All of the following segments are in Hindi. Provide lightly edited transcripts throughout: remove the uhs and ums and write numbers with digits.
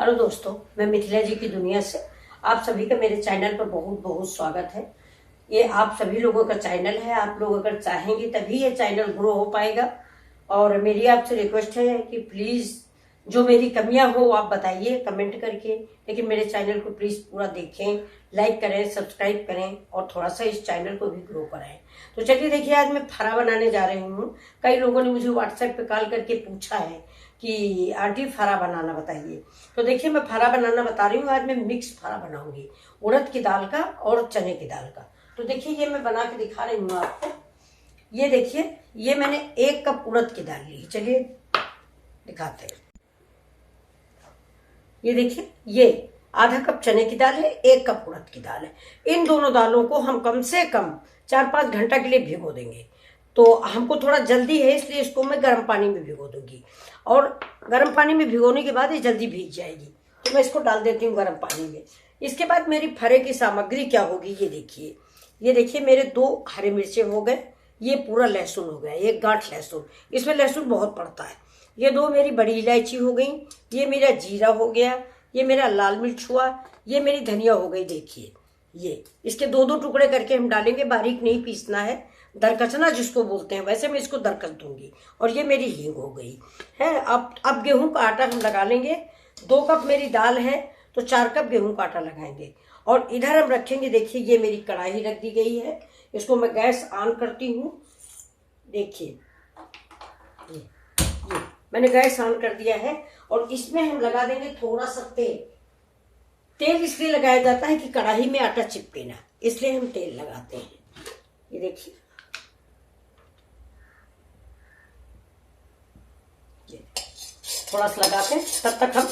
हेलो दोस्तों, मैं मिथिला जी की दुनिया से आप सभी का मेरे चैनल पर बहुत बहुत स्वागत है। ये आप सभी लोगों का चैनल है। आप लोग अगर चाहेंगे तभी ये चैनल ग्रो हो पाएगा। और मेरी आपसे रिक्वेस्ट है कि प्लीज जो मेरी कमियां हो आप बताइए कमेंट करके, लेकिन मेरे चैनल को प्लीज पूरा देखें, लाइक करें, सब्सक्राइब करें और थोड़ा सा इस चैनल को भी ग्रो कराएं। तो चलिए देखिए, आज मैं फरा बनाने जा रही हूँ। कई लोगों ने मुझे व्हाट्सएप पे कॉल करके पूछा है कि आंटी फरा बनाना बताइए। तो देखिए, मैं फरा बनाना बता रही हूँ। आज मैं मिक्स फरा बनाऊंगी, उड़द की दाल का और चने की दाल का। तो देखिए, ये मैं बना के दिखा रही हूँ आपको। ये देखिए, ये मैंने 1 कप उड़द की दाल ली। चलिए दिखाते हैं। ये देखिए, ये आधा कप चने की दाल है, 1 कप उड़द की दाल है। इन दोनों दालों को हम कम से कम 4-5 घंटा के लिए भिगो देंगे। तो हमको थोड़ा जल्दी है, इसलिए इसको मैं गर्म पानी में भिगो दूंगी। और गर्म पानी में भिगोने के बाद ये जल्दी भीग जाएगी। तो मैं इसको डाल देती हूँ गर्म पानी में। इसके बाद मेरी फरे की सामग्री क्या होगी, ये देखिए मेरे 2 हरे मिर्चे हो गए। ये पूरा लहसुन हो गया, 1 गांठ लहसुन। इसमें लहसुन बहुत पड़ता है। ये 2 मेरी बड़ी इलायची हो गई। ये मेरा जीरा हो गया। ये मेरा लाल मिर्च हुआ। ये मेरी धनिया हो गई। देखिए, ये इसके 2-2 टुकड़े करके हम डालेंगे। बारीक नहीं पीसना है, दरकचना जिसको बोलते हैं, वैसे मैं इसको दरकच दूंगी। और ये मेरी हींग हो गई है। अब गेहूं का आटा हम लगा लेंगे। 2 कप मेरी दाल है तो 4 कप गेहूं का आटा लगाएंगे। और इधर हम रखेंगे, देखिए ये मेरी कढ़ाई रख दी गई है। इसको मैं गैस ऑन करती हूँ। देखिए, ये मैंने गैस ऑन कर दिया है। और इसमें हम लगा देंगे थोड़ा सा तेल। तेल इसलिए लगाया जाता है कि कढ़ाई में आटा चिपके ना, इसलिए हम तेल लगाते हैं। ये देखिए, थोड़ा सा लगाते हैं। तब तक हम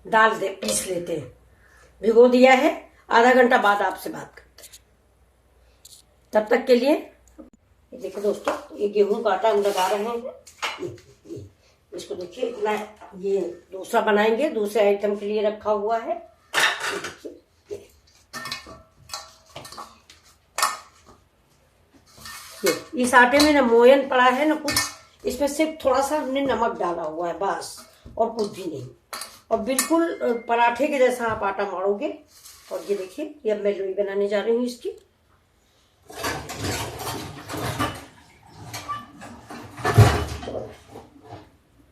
दाल पीस लेते हैं। भिगो दिया है, आधा घंटा बाद आपसे बात करते हैं। तब तक के लिए ये देखो दोस्तों, ये गेहूं का आटा हम लगा रहे हैं। ये इसको देखिए, इतना ये दूसरा बनाएंगे, दूसरे आइटम के लिए रखा हुआ है। ये देखिए, ये इस आटे में ना मोयन पड़ा है ना कुछ, इसमें सिर्फ थोड़ा सा हमने नमक डाला हुआ है बस, और कुछ भी नहीं। और बिल्कुल पराठे के जैसा आप आटा मारोगे। और ये देखिए, ये अब मैं लोई बनाने जा रही हूँ इसकी।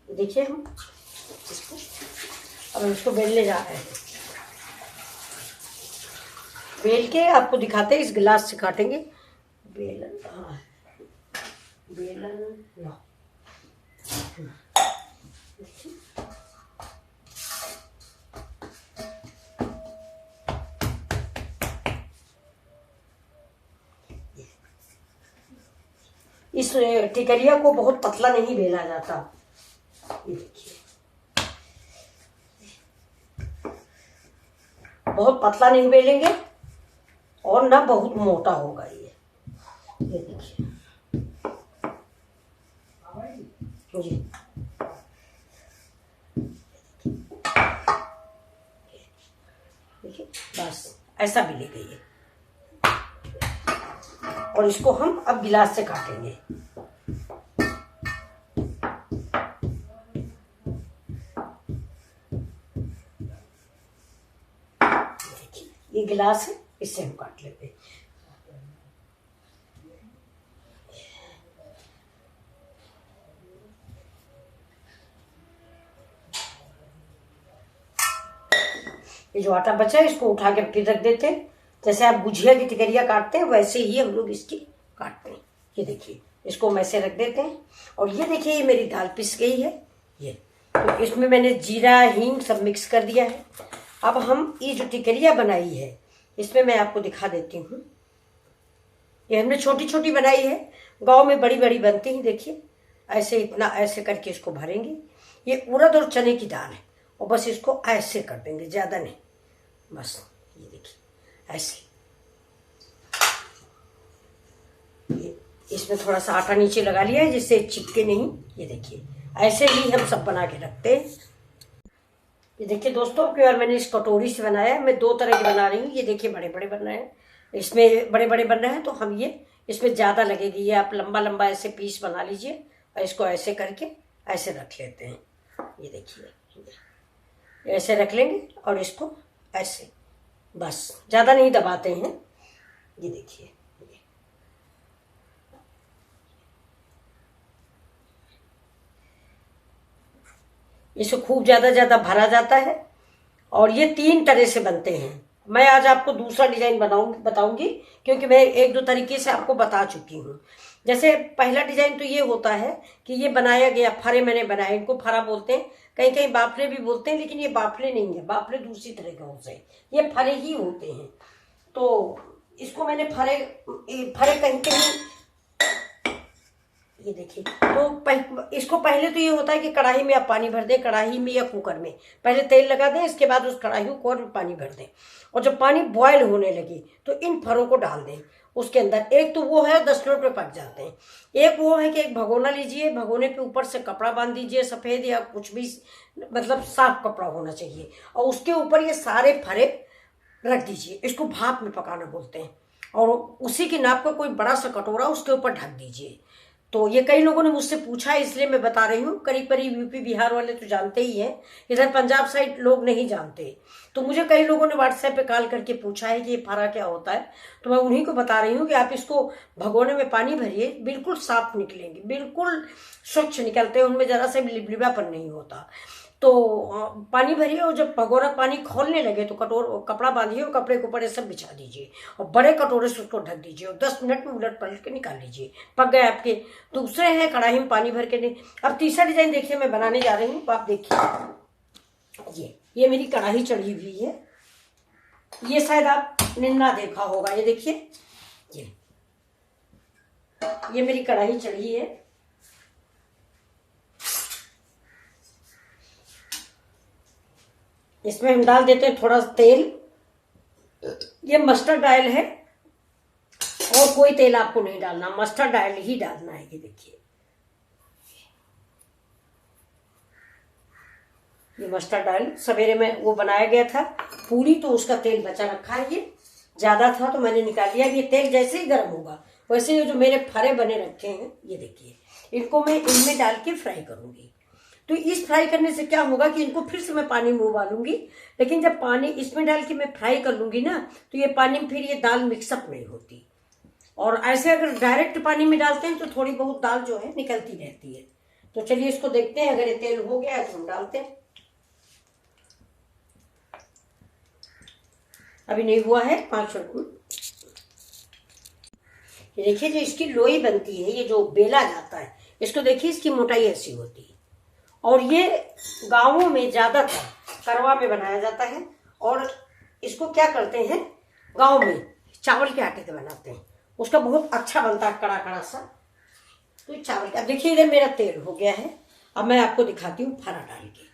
देखिए, हम इसको बेलने जा रहे हैं। बेल के आपको दिखाते हैं, इस गिलास से काटेंगे। बेलन, हाँ बेलन ला। इस टिकरिया को बहुत पतला नहीं बेला जाता। ये देखिए, बहुत पतला नहीं बेलेंगे और ना बहुत मोटा होगा। ये देखिए जी, देखिए बस ऐसा बेलेगा ये। और इसको हम अब गिलास से काटेंगे। ये गिलास है, इससे हम काट लेते हैं। ये जो आटा बचा है इसको उठा के फिर रख देते हैं। जैसे आप गुजिया की टिकरिया काटते हैं वैसे ही हम लोग इसकी काटते हैं। ये देखिए, इसको हम ऐसे रख देते हैं। और ये देखिए, ये मेरी दाल पिस गई है। ये तो इसमें मैंने जीरा हींग सब मिक्स कर दिया है। अब हम ये जो टिकरिया बनाई है इसमें मैं आपको दिखा देती हूँ। ये हमने छोटी छोटी बनाई है, गांव में बड़ी बड़ी बनती है। देखिए, ऐसे इतना ऐसे करके इसको भरेंगे। ये उड़द और चने की दाल है, और बस इसको ऐसे कर देंगे, ज्यादा नहीं, बस। ये देखिए ऐसे। ये इसमें थोड़ा सा आटा नीचे लगा लिया है जिससे चिपके नहीं। ये देखिए, ऐसे ही हम सब बना के रखते हैं। ये देखिए दोस्तों, प्योर मैंने इस कटोरी से बनाया है। मैं 2 तरह की बना रही हूँ। ये देखिए, बड़े बड़े बन रहे हैं। इसमें बड़े बड़े बन रहे हैं तो हम ये इसमें ज्यादा लगेगी। ये आप लंबा लंबा ऐसे पीस बना लीजिए और इसको ऐसे करके ऐसे रख लेते हैं। ये देखिए, ऐसे रख लेंगे और इसको ऐसे, बस ज़्यादा नहीं दबाते हैं। ये देखिए, इसे खूब ज़्यादा भरा जाता है और ये 3 तरह से बनते हैं। मैं आज आपको दूसरा डिजाइन बताऊंगी, क्योंकि मैं 1-2 तरीके से आपको बता चुकी हूँ। जैसे पहला डिजाइन तो ये होता है कि ये बनाया गया फरे मैंने बनाए, इनको फरा बोलते हैं, कहीं कहीं बाफले भी बोलते हैं, लेकिन ये बाफले नहीं है, बाफले दूसरी तरह के होते हैं, ये फरे ही होते हैं। तो इसको मैंने फरे कहीं कहीं, ये देखिए। तो इसको पहले तो ये होता है कि कढ़ाई में आप पानी भर दें, कढ़ाई में या कुकर में पहले तेल लगा दें, इसके बाद उस कढ़ाई को कुकर में पानी भर दें और जब पानी बॉयल होने लगे तो इन फरों को डाल दें उसके अंदर। एक तो वो है 10 मिनट में पक जाते हैं, एक वो है कि एक भगोना लीजिए, भगोने के ऊपर से कपड़ा बांध दीजिए, सफ़ेद या कुछ भी, मतलब साफ कपड़ा होना चाहिए, और उसके ऊपर ये सारे फरे रख दीजिए। इसको भाप में पकाना बोलते हैं, और उसी की नाप का कोई बड़ा सा कटोरा उसके ऊपर ढक दीजिए। तो ये कई लोगों ने मुझसे पूछा, इसलिए मैं बता रही हूँ। करीब करीब यूपी बिहार वाले तो जानते ही हैं, इधर पंजाब साइड लोग नहीं जानते। तो मुझे कई लोगों ने व्हाट्सएप पे कॉल करके पूछा है कि ये फरा क्या होता है, तो मैं उन्हीं को बता रही हूँ कि आप इसको भगोने में पानी भरिए, बिल्कुल साफ निकलेंगे, बिल्कुल स्वच्छ निकलते हैं, उनमें जरा सा भी लिबलिबापन नहीं होता। तो पानी भरिए और जब भगोना पानी खोलने लगे तो कपड़ा बांधिए और कपड़े के ऊपर ये सब बिछा दीजिए और बड़े कटोरे से उसको ढक दीजिए और 10 मिनट में उलट पलट के निकाल लीजिए, पक गए आपके। दूसरे हैं कढ़ाई में पानी भर के नहीं। अब तीसरा डिजाइन देखिए मैं बनाने जा रही हूँ, तो आप देखिए, ये मेरी कढ़ाई चढ़ी हुई है, ये शायद आपने ना देखा होगा, ये देखिए, ये मेरी कढ़ाई चढ़ी है। इसमें हम डाल देते हैं थोड़ा तेल, ये मस्टर्ड ऑयल है और कोई तेल आपको नहीं डालना, मस्टर्ड ऑयल ही डालना है। ये देखिए, ये मस्टर्ड ऑयल सवेरे में वो बनाया गया था पूरी, तो उसका तेल बचा रखा है, ये ज्यादा था तो मैंने निकाल लिया। ये तेल जैसे ही गर्म होगा वैसे ही जो मेरे फरे बने रखे हैं, ये देखिए, इनको मैं इनमें डाल के फ्राई करूंगी। तो इस फ्राई करने से क्या होगा कि इनको फिर से मैं पानी में उबालूंगी, लेकिन जब पानी इसमें डाल के मैं फ्राई कर लूंगी ना, तो ये पानी में फिर ये दाल मिक्सअप नहीं होती। और ऐसे अगर डायरेक्ट पानी में डालते हैं तो थोड़ी बहुत दाल जो है निकलती रहती है। तो चलिए इसको देखते हैं, अगर ये तेल हो गया है तो हम डालते हैं। अभी नहीं हुआ है, 5 मिनट। ये देखिए, जो इसकी लोई बनती है, ये जो बेला जाता है, इसको देखिए, इसकी मोटाई ऐसी होती है। और ये गांवों में ज्यादातर करवा में बनाया जाता है, और इसको क्या करते हैं गांव में चावल के आटे से बनाते हैं, उसका बहुत अच्छा बनता है, कड़ा कड़ा सा। तो चावल का देखिए, इधर मेरा तेल हो गया है। अब मैं आपको दिखाती हूँ फरा डाल के।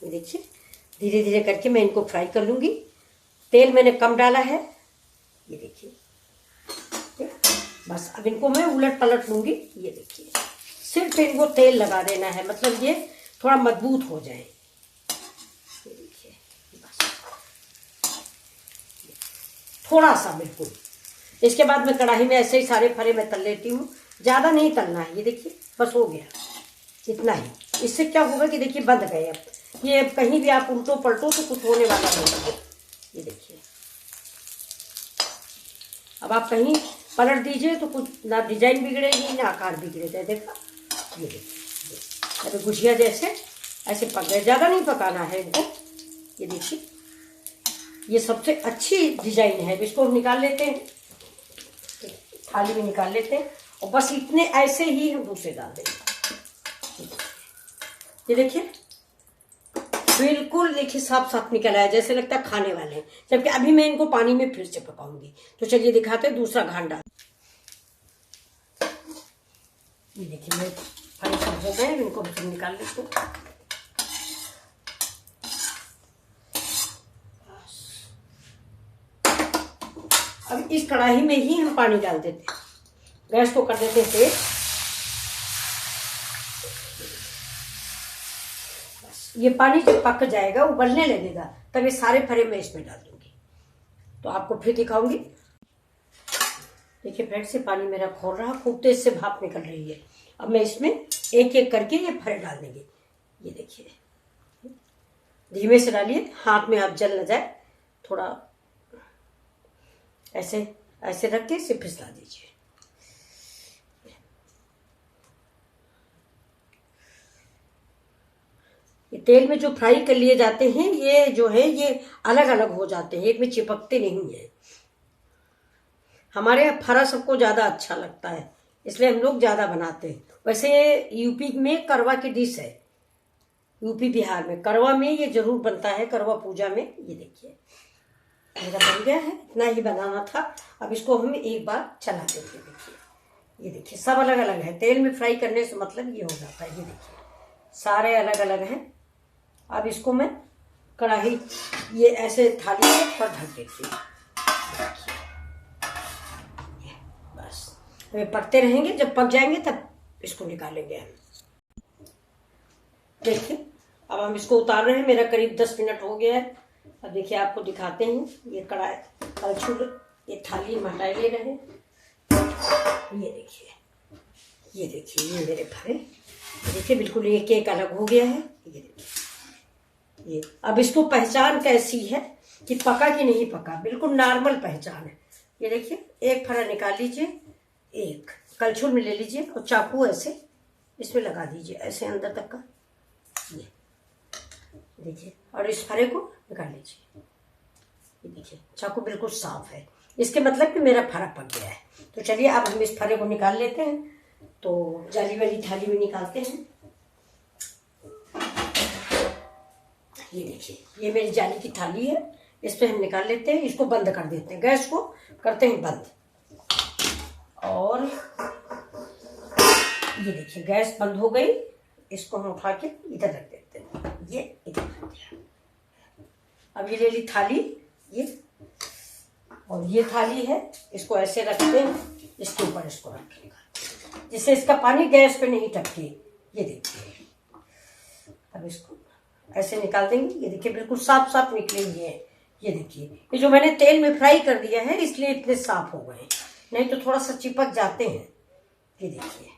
ये देखिए, धीरे धीरे करके मैं इनको फ्राई कर लूंगी। तेल मैंने कम डाला है, ये देखिए, बस अब इनको मैं उलट पलट लूंगी। ये देखिए, सिर्फ इनको तेल लगा देना है, मतलब ये थोड़ा मजबूत हो जाए। ये देखिए, बस थोड़ा सा, बिल्कुल। इसके बाद मैं कढ़ाई में ऐसे ही सारे फरे मैं तल लेती हूँ, ज्यादा नहीं तलना है। ये देखिए, बस हो गया इतना ही। इससे क्या होगा कि देखिए बंध गए। अब ये कहीं भी आप उल्टो पलटो तो कुछ होने वाला नहीं है। ये देखिए, अब आप कहीं पलट दीजिए तो कुछ ना डिजाइन बिगड़ेगी ना आकार बिगड़ेगा। देखा, ये देखिए, अभी गुजिया जैसे ऐसे पक गए, ज्यादा नहीं पकाना है इनको। ये देखिए, ये सबसे अच्छी डिजाइन है। इसको हम निकाल लेते हैं, थाली में निकाल लेते हैं, और बस इतने ऐसे ही हम दूसरे डाल देंगे। ये देखिए, बिल्कुल देखिए साफ साफ निकल आया, जैसे लगता है खाने वाले हैं। जबकि अभी मैं इनको पानी में फिर से पकाऊंगी। तो चलिए दिखाते हैं दूसरा घाट डाल। ये देखिए, मैं फरे सब हो गए, इनको हम निकाल लेते हैं। अब इस कढ़ाई में ही हम पानी डाल देते हैं, गैस को कर देते हैं तेज। ये पानी जब पक जाएगा, उबलने लगेगा, तब ये सारे फरे मैं इसमें डाल दूंगी। तो आपको फिर दिखाऊंगी। देखिए, फ्रेंड से पानी मेरा खोल रहा, खूब तेज से भाप निकल रही है। अब मैं इसमें एक एक करके ये फरे डाल देंगे। ये देखिए, धीमे से डालिए, हाथ में आप जल न जाए, थोड़ा ऐसे ऐसे रख के इसे फिसला दीजिए। ये तेल में जो फ्राई कर लिए जाते हैं, ये जो है ये अलग अलग हो जाते हैं, एक में चिपकते नहीं है। हमारे यहाँ फरा सबको ज्यादा अच्छा लगता है, इसलिए हम लोग ज्यादा बनाते हैं। वैसे यूपी में करवा की डिश है, यूपी बिहार में करवा में ये जरूर बनता है, करवा पूजा में। ये देखिए मेरा बन गया है, इतना ही बनाना था। अब इसको हम एक बार चला देते हैं। देखिए, ये देखिए सब अलग अलग है। तेल में फ्राई करने से मतलब ये हो जाता है। ये देखिए सारे अलग अलग हैं। अब इसको मैं कढ़ाई ये ऐसे थाली पर ढक देती हूँ। बस वे पकते रहेंगे, जब पक जाएंगे तब इसको निकालेंगे हम। देखिए अब हम इसको उतार रहे हैं। मेरा करीब 10 मिनट हो गया है। अब देखिए आपको दिखाते हैं। ये कढ़ाई कलछुल ये थाली में हटा ले रहे हैं। ये देखिए, ये देखिए, ये मेरे फरे देखिए बिल्कुल एक एक अलग हो गया है। ये देखिए, ये अब इसको पहचान कैसी है कि पका कि नहीं पका, बिल्कुल नॉर्मल पहचान है। ये देखिए एक फरा निकाल लीजिए, एक कलछुल में ले लीजिए और चाकू ऐसे इसमें लगा दीजिए, ऐसे अंदर तक का। ये देखिए, और इस फरे को निकाल लीजिए। ये देखिए चाकू बिल्कुल साफ है, इसके मतलब कि मेरा फरा पक गया है। तो चलिए अब हम इस फरे को निकाल लेते हैं। तो जाली वाली थाली में निकालते हैं। ये देखिए ये मेरी जाली की थाली है, इस पे हम निकाल लेते हैं। इसको बंद कर देते हैं, गैस को करते हैं बंद। और ये देखिए गैस बंद हो गई। इसको हम उठा के इधर रख देते हैं। ये इधर रख दिया। अब ये ले ली थाली, ये और ये थाली है, इसको ऐसे रखते हैं, इसके ऊपर इसको रखेगा जिससे इसका पानी गैस पे नहीं टपके। ये देखिए अब इसको ऐसे निकाल देंगे। ये देखिए बिल्कुल साफ साफ निकले हुए हैं। ये देखिए ये जो मैंने तेल में फ्राई कर दिया है इसलिए इतने साफ हो गए, नहीं तो थोड़ा सा चिपक जाते हैं। ये देखिए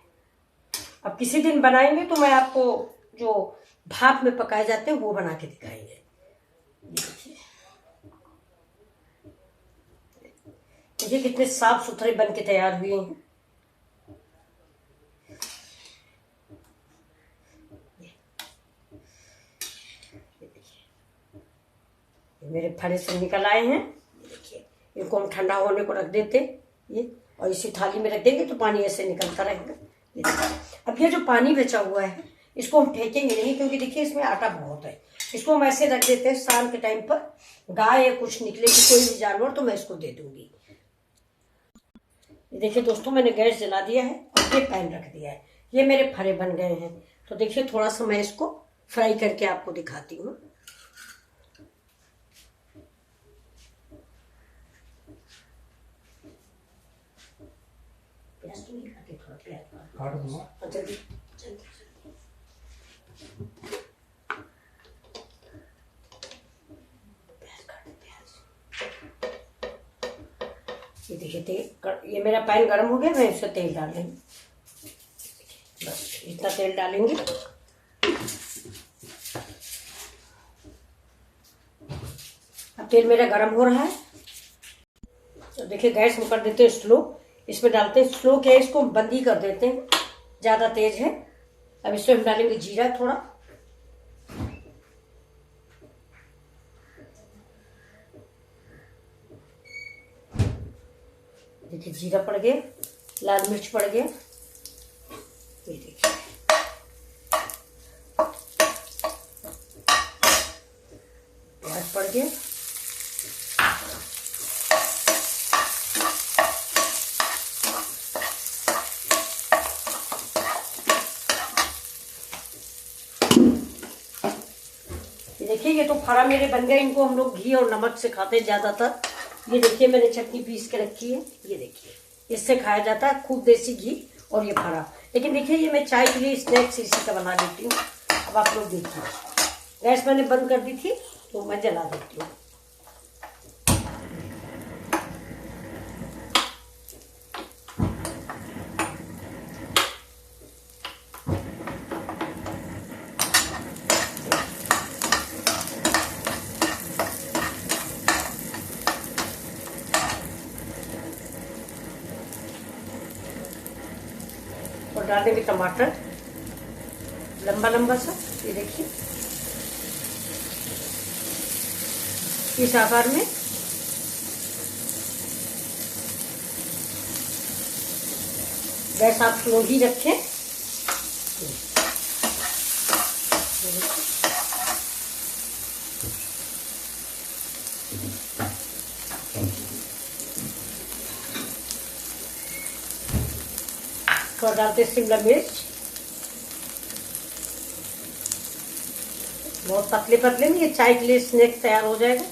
अब किसी दिन बनाएंगे तो मैं आपको जो भाप में पकाए जाते हैं वो बना के दिखाएंगे। ये देखिए, देखिए कितने साफ सुथरे बन के तैयार हुए हैं। मेरे फरे से निकल आए हैं। देखिए इनको हम ठंडा होने को रख देते ये, और इसी थाली में रख देंगे तो पानी ऐसे निकलता रहेगा। ये अब ये जो पानी बचा हुआ है इसको हम फेंकेंगे नहीं, क्योंकि देखिए इसमें आटा बहुत है। इसको हम ऐसे रख देते हैं, शाम के टाइम पर गाय या कुछ निकलेगी कोई भी जानवर तो मैं इसको दे दूंगी। ये देखिए दोस्तों मैंने गैस जला दिया है और ये पैन रख दिया है। ये मेरे फरे बन गए हैं। तो देखिए थोड़ा सा मैं इसको फ्राई करके आपको दिखाती हूँ। प्याज तो नहीं खाते, थोड़ा प्याज काट दूंगा जल्दी जल्दी। ये देखिए तेल, ये मेरा पैन गर्म हो गया, मैं इससे तेल डाल देंगे। बस इतना तेल डालेंगे। अब तेल मेरा गर्म हो रहा है तो देखिए गैस में कर देते हैं स्लो। इसमें डालते हैं स्लो, क्या इसको बंदी कर देते हैं, ज्यादा तेज है। अब इसमें हम डालेंगे जीरा थोड़ा, देखिए जीरा पड़ गया, लाल मिर्च पड़ गया। ये देखिए प्याज पड़ गया। देखिए ये तो फरा मेरे बन गए। इनको हम लोग घी और नमक से खाते हैं ज्यादातर। ये देखिए मैंने चटनी पीस के रखी है। ये देखिए इससे खाया जाता है, खूब देसी घी और ये फरा। लेकिन देखिए ये मैं चाय के लिए स्नैक्स इसी का बना देती हूँ। अब आप लोग देखिए गैस मैंने बंद कर दी थी तो मैं जला देती हूँ। टमाटर लंबा लंबा सा, ये देखिए इस आकार में। गैस आप स्लो ही रखें। थोड़ा डालते शिमला मिर्च, बहुत पतले पतले में, ये चाय के लिए स्नैक तैयार हो जाएगा।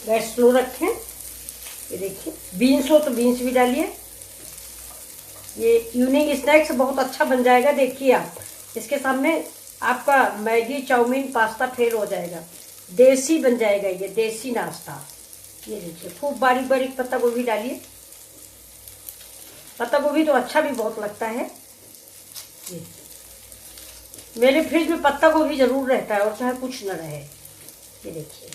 गैस स्लो रखें। ये देखिए बीन्स हो तो बीन्स भी डालिए। ये इवनिंग स्नैक्स बहुत अच्छा बन जाएगा। देखिए आप इसके सामने आपका मैगी चाउमीन पास्ता फेल हो जाएगा। देसी बन जाएगा ये, देसी नाश्ता। ये देखिए खूब बारीक बारीक पत्ता गोभी डालिए। पत्ता गोभी तो अच्छा भी बहुत लगता है। ये मेरे फ्रिज में पत्ता गोभी जरूर रहता है, और चाहे कुछ न रहे। ये देखिए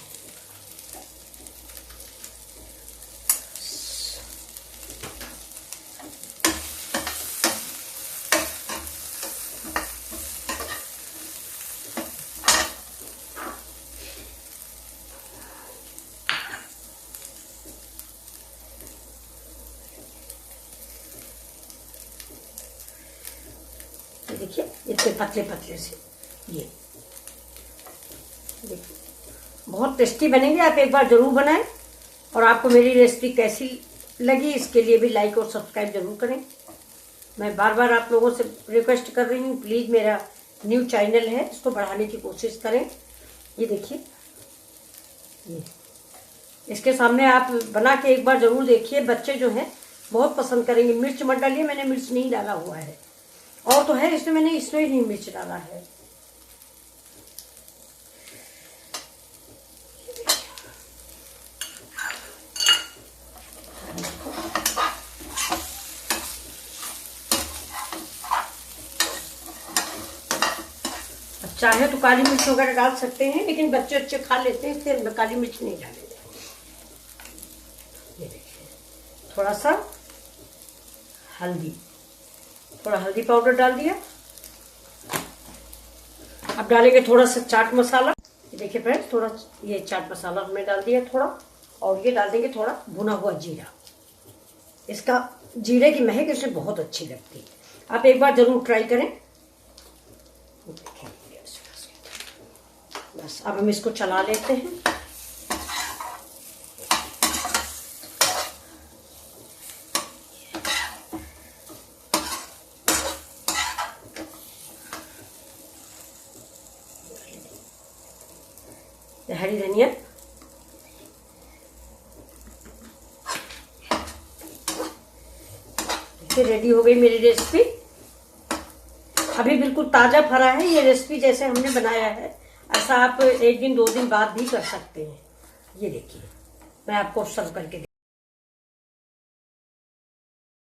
देखिए इतने पतले पतले से। ये देखिए बहुत टेस्टी बनेंगे। आप एक बार जरूर बनाएं। और आपको मेरी रेसिपी कैसी लगी इसके लिए भी लाइक और सब्सक्राइब जरूर करें। मैं बार बार आप लोगों से रिक्वेस्ट कर रही हूँ, प्लीज मेरा न्यू चैनल है, इसको बढ़ाने की कोशिश करें। ये देखिए ये इसके सामने आप बना के एक बार जरूर देखिए। बच्चे जो हैं बहुत पसंद करेंगे। मिर्च मत डालिए, मैंने मिर्च नहीं डाला हुआ है। और तो है इसमें, मैंने इसमें नहीं मिर्च डाला है। चाहे तो काली मिर्च वगैरह डाल सकते हैं, लेकिन बच्चे अच्छे खा लेते हैं, इसलिए मैं काली मिर्च नहीं डालेंगे। ये देखिए थोड़ा सा हल्दी, थोड़ा हल्दी पाउडर डाल दिया। अब डालेंगे थोड़ा सा चाट मसाला। ये देखिए फ्रेंड्स, थोड़ा ये चाट मसाला हमने डाल दिया थोड़ा। और ये डाल देंगे थोड़ा भुना हुआ जीरा। इसका जीरे की महक इसमें बहुत अच्छी लगती है। आप एक बार जरूर ट्राई करें। बस अब हम इसको चला लेते हैं। हरी धनिया, रेडी हो गई मेरी रेसिपी। अभी बिल्कुल ताजा फरा है। ये रेसिपी जैसे हमने बनाया है ऐसा आप 1 दिन 2 दिन बाद भी कर सकते हैं। ये देखिए मैं आपको सर्व करके